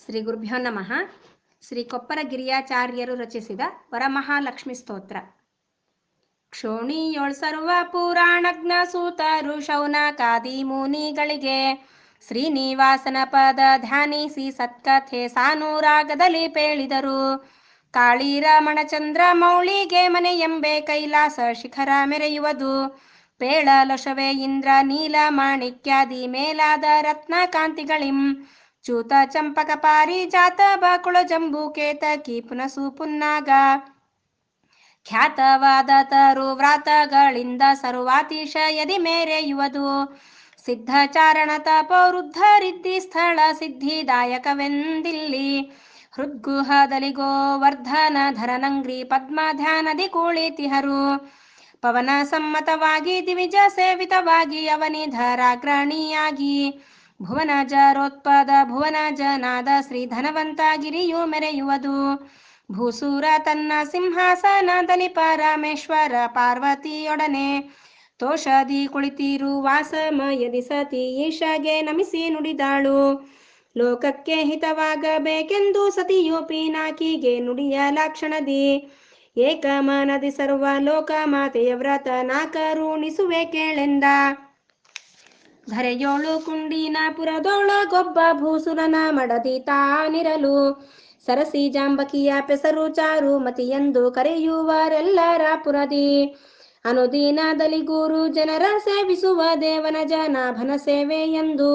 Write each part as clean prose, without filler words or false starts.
ಶ್ರೀ ಗುರುಭ್ಯೋ ನಮಃ. ಶ್ರೀ ಕೊಪ್ಪರ ಗಿರಿಯಾಚಾರ್ಯರು ರಚಿಸಿದ ವರಮಹಾಲಕ್ಷ್ಮಿ ಸ್ತೋತ್ರ. ಕ್ಷೋಣಿಯೋಳ್ ಸರ್ವ ಪುರಾಣಜ್ಞ ಸೂತರು ಶೌನಕಾದಿ ಮುನಿಗಳಿಗೆ ಶ್ರೀನಿವಾಸನ ಪದ ಧ್ಯಾನಿಸಿ ಸತ್ಕಥೆ ಸಾನುರಾಗದಲ್ಲಿ ಪೇಳಿದರು. ಕಾಳಿರಮಣ ಚಂದ್ರ ಮೌಳಿಗೆ ಮನೆಯೆಂಬೆ ಕೈಲಾಸ ಶಿಖರ ಮೆರೆಯುವುದು. ಪೇಳಲೊಷವೇ ಇಂದ್ರ ನೀಲ ಮಾಣಿಕ್ಯಾದಿ ಮೇಲಾದ ರತ್ನ ಕಾಂತಿಗಳಿಂ. ಚೂತ ಚಂಪಕ ಪಾರಿಜಾತ ಬಕುಳ ಜಂಬೂ ಕೇತಕಿ ಪುನಸು ಪುನ್ನಾಗ ಖ್ಯಾತವಾದ ತರು ವ್ರಾತಗಳಿಂದ ಸರ್ವಾತಿಶಯದಿ ಮೇರೆಯುವುದು. ಸಿದ್ಧಚಾರಣ ತಪವೃದ್ಧರಿದ್ದಿ ಸ್ಥಳ ಸಿದ್ಧಿದಾಯಕವೆಂದಿಲ್ಲಿ. ಹೃದ್ಗುಹದಲ್ಲಿ ಗೋವರ್ಧನ ಧರನಂಗ್ರಿ ಪದ್ಮ ಧ್ಯಾನದಿ ಕುಳಿತಿಹರು. ಪವನ ಸಮ್ಮತವಾಗಿ ದಿವಿಜ ಸೇವಿತವಾಗಿ ಅವನಿಧರಾಗ್ರಣಿಯಾಗಿ ಭುವನ ಜರೋತ್ಪದ ಭುವನ ಜನಾದ ಶ್ರೀ ಧನವಂತ ಗಿರಿಯು ಮೆರೆಯುವುದು. ಭೂಸೂರ ತನ್ನ ಸಿಂಹಾಸನದಲ್ಲಿ ಪರಮೇಶ್ವರ ಪಾರ್ವತಿಯೊಡನೆ ತೋಷದಿ ಕುಳಿತಿರುವ ಸಮಯದಿ ಸತಿ ಈಶಗೆ ನಮಿಸಿ ನುಡಿದಾಳು. ಲೋಕಕ್ಕೆ ಹಿತವಾಗಬೇಕೆಂದು ಸತಿಯು ಪಿನಾಕಿಗೆ ನುಡಿಯಲಾಕ್ಷಣದಿ ಏಕಮನದಿ ಸರ್ವ ಲೋಕ ಮಾತೆಯ ವ್ರತ ನಾ ಕರುಣಿಸುವೆ ಕೇಳೆಂದ. ಧರೆಯೋಳು ಕುಂಡಿನ ಪುರದೊಳಗೊಬ್ಬ ಭೂಸುರನ ಮಡದಿ ತಾನಿರಲು. ಸರಸಿ ಜಾಂಬಕಿಯ ಪೆಸರು ಚಾರು ಮತಿಯೆಂದು ಕರೆಯುವರೆಲ್ಲರ ಪುರದಿ. ಅನುದಿನದಲ್ಲಿ ಗುರು ಜನರ ಸೇವಿಸುವ ದೇವನ ಜನಾಭನ ಸೇವೆ ಎಂದು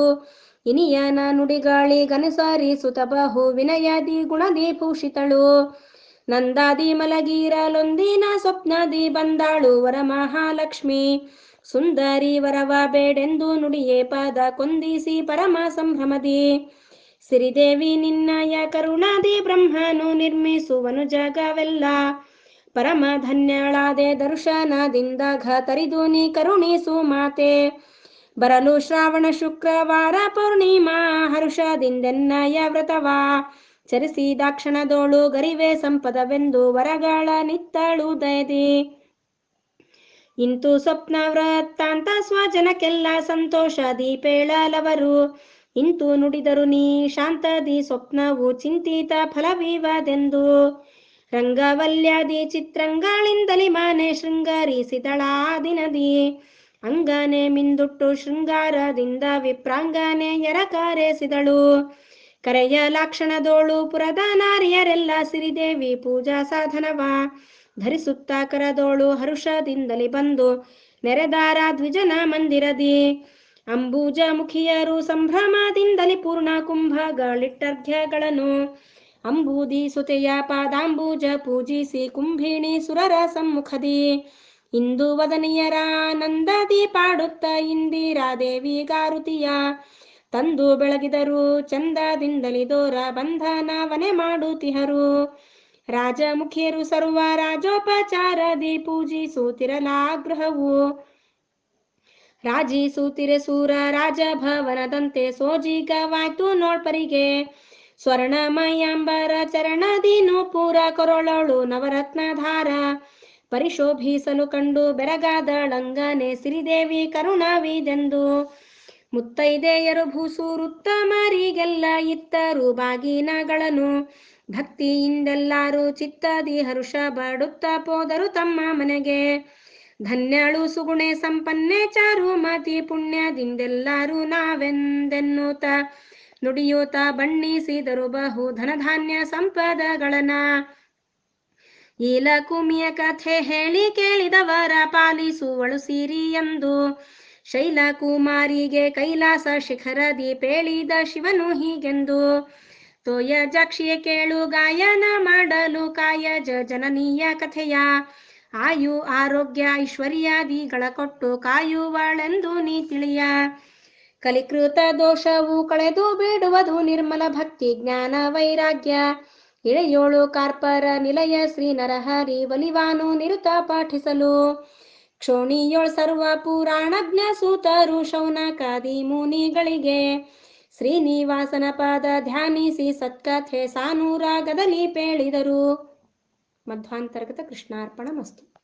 ಇನಿಯನ ನುಡಿಗಳಿಗನುಸರಿಸುತ್ತ ಬಹು ವಿನಯದಿ ಗುಣದಿ ಭೂಷಿತಳು. ನಂದಾದಿ ಮಲಗಿರಲೊಂದಿನ ಸ್ವಪ್ನದಿ ಬಂದಾಳು ವರಮಹಾಲಕ್ಷ್ಮಿ. ಸುಂದರಿ ವರವ ಬೇಡೆಂದು ನುಡಿಯೇ ಪದ ಕೊಂದಿಸಿ ಪರಮ ಸಂಭ್ರಮದಿ. ಸಿರಿದೇವಿ ನಿನ್ನಯ ಕರುಣಾದಿ ಬ್ರಹ್ಮನು ನಿರ್ಮಿಸುವನು ಜಗವೆಲ್ಲ. ಪರಮ ಧನ್ಯಳಾದೆ ದರ್ಶನದಿಂದ ತರಿದು ನೀ ಕರುಣಿಸು ಮಾತೆ. ಬರಲು ಶ್ರಾವಣ ಶುಕ್ರವಾರ ಪೂರ್ಣಿಮಾ ಹರುಷದಿಂದೆನ್ನಯ ವ್ರತವಾ ಚರಿಸಿದಾಕ್ಷಣದೋಳು ಗರಿವೆ ಸಂಪದವೆಂದು ವರಗಳ ನಿತ್ತಳು ದಯದಿ. ಇಂತು ಸ್ವಪ್ನ ವೃತ್ತಾಂತ ಸ್ವಜನಕ್ಕೆಲ್ಲ ಸಂತೋಷದಿ ಪೇಳಲವರು. ಇಂತು ನುಡಿದರು ನೀ ಶಾಂತದಿ ಸ್ವಪ್ನವು ಚಿಂತಿತ ಫಲವಿವದೆಂದು. ರಂಗವಲ್ಯಾದಿ ಚಿತ್ರಂಗಳಿಂದಲಿ ಮನೆ ಶೃಂಗರಿಸಿದಳಾ ದಿನದಿ. ಅಂಗನೆ ಮಿಂದುಟ್ಟು ಶೃಂಗಾರದಿಂದ ವಿಪ್ರಾಂಗನೆ ಎರಕರೆಸಿದಳು. ಕರೆಯಲಾಕ್ಷಣದೋಳು ಪುರದ ನಾರಿಯರೆಲ್ಲ ಸಿರಿದೇವಿ ಪೂಜಾ ಸಾಧನವ ಧರಿಸುತ್ತ ಕರದೋಳು ಹರುಷದಿಂದಲಿ ಬಂದು ನೆರೆದಾರ ದ್ವಿಜನ ಮಂದಿರದಿ. ಅಂಬೂಜ ಮುಖಿಯರು ಸಂಭ್ರಮದಿಂದಲಿ ಪೂರ್ಣ ಕುಂಭಗಳಿಟ್ಟರ್ಘ್ಯಗಳನ್ನು ಅಂಬೂದಿ ಸುತೆಯ ಪಾದಾಂಬೂಜ ಪೂಜಿಸಿ ಕುಂಭಿಣಿ ಸುರರ ಸಮ್ಮುಖದಿ. ಇಂದು ವದನಿಯರ ಆನಂದದಿ ಪಾಡುತ್ತ ಇಂದಿರಾದೇವಿ ಗಾರುತಿಯ ತಂದು ಬೆಳಗಿದರು ಚಂದದಿಂದಲಿ ದೋರ ಬಂಧನವನೆ ಮಾಡುತ್ತಿಹರು. ರಾಜಮುಖಿಯರು ಸರ್ವ ರಾಜೋಪಚಾರದಿ ಪೂಜಿಸುತ್ತಿರಲಾಗ್ರಹವು ರಾಜಿಸುತ್ತಿರೆ ಸೂರ ರಾಜಭವನದಂತೆ ಸೋಜಿಗವಾಯ್ತು ನೋಳ್ಪರಿಗೆ. ಸ್ವರ್ಣಮಯಾಂಬರ ಚರಣದಿ ನೂಪುರ ಕೊರಳೋಳು ನವರತ್ನಧಾರ ಪರಿಶೋಭಿಸಲು ಕಂಡು ಬೆರಗಾದಳಂಗನೆ ಸಿರಿದೇವಿ ಕರುಣವಿದೆಂದು. ಮುತ್ತೈದೆಯರು ಭೂಸೂರುತ್ತಮರಿಗೆಲ್ಲ ಇತ್ತರು ಬಾಗಿನಗಳನ್ನು ಭಕ್ತಿಯಿಂದೆಲ್ಲಾರು ಚಿತ್ತದಿ ಹರುಷ ಬಡುತ್ತ ಪೋದರು ತಮ್ಮ ಮನೆಗೆ. ಧನ್ಯಳು ಸುಗುಣೆ ಸಂಪನ್ನೆ ಚಾರು ಮತಿ ಪುಣ್ಯದಿಂದೆಲ್ಲಾರು ನಾವೆಂದೆನ್ನುತ್ತ ನುಡಿಯೂತ ಬಣ್ಣಿಸಿದರು ಬಹು ಧನಧಾನ್ಯ ಸಂಪದಗಳನ್ನ. ಈಲಕುಮಿಯ ಕಥೆ ಹೇಳಿ ಕೇಳಿದವರ ಪಾಲಿಸುವಳು ಸಿರಿ ಎಂದು ಶೈಲಕುಮಾರಿಗೆ ಕೈಲಾಸ ಶಿಖರದಿ ಪೇಳಿದ ಶಿವನು ಹೀಗೆಂದು. ತೋಯಜಾಕ್ಷಿಯ ಕೇಳು ಗಾಯನ ಮಾಡಲು ಕಾಯಜ ಜನನೀಯ ಕಥೆಯ. ಆಯು ಆರೋಗ್ಯ ಐಶ್ವರ್ಯಾದಿಗಳ ಕೊಟ್ಟು ಕಾಯುವಳೆಂದು ನೀ ತಿಳಿಯ. ಕಲಿಕೃತ ದೋಷವು ಕಳೆದು ಬಿಡುವುದು ನಿರ್ಮಲ ಭಕ್ತಿ ಜ್ಞಾನ ವೈರಾಗ್ಯ. ಇಳೆಯೋಳು ಕಾರ್ಪರ ನಿಲಯ ಶ್ರೀ ನರಹರಿ ವಲಿವಾನು ನಿರುತ ಪಾಠಿಸಲು. ಕ್ಷೋಣಿಯೋಳ್ ಸರ್ವ ಪುರಾಣಜ್ಞ ಸೂತರು ಶೌನಕಾದಿ ಮುನಿಗಳಿಗೆ ಶ್ರೀನಿವಾಸನ ಪದ ಧ್ಯಾನಿಸಿ ಸತ್ಕಥೆ ಸಾನುರಾಗದಲ್ಲಿ ಪೇಳಿದರು. ಮಧ್ವಾಂತರ್ಗತ ಕೃಷ್ಣಾರ್ಪಣ ಮಸ್ತು.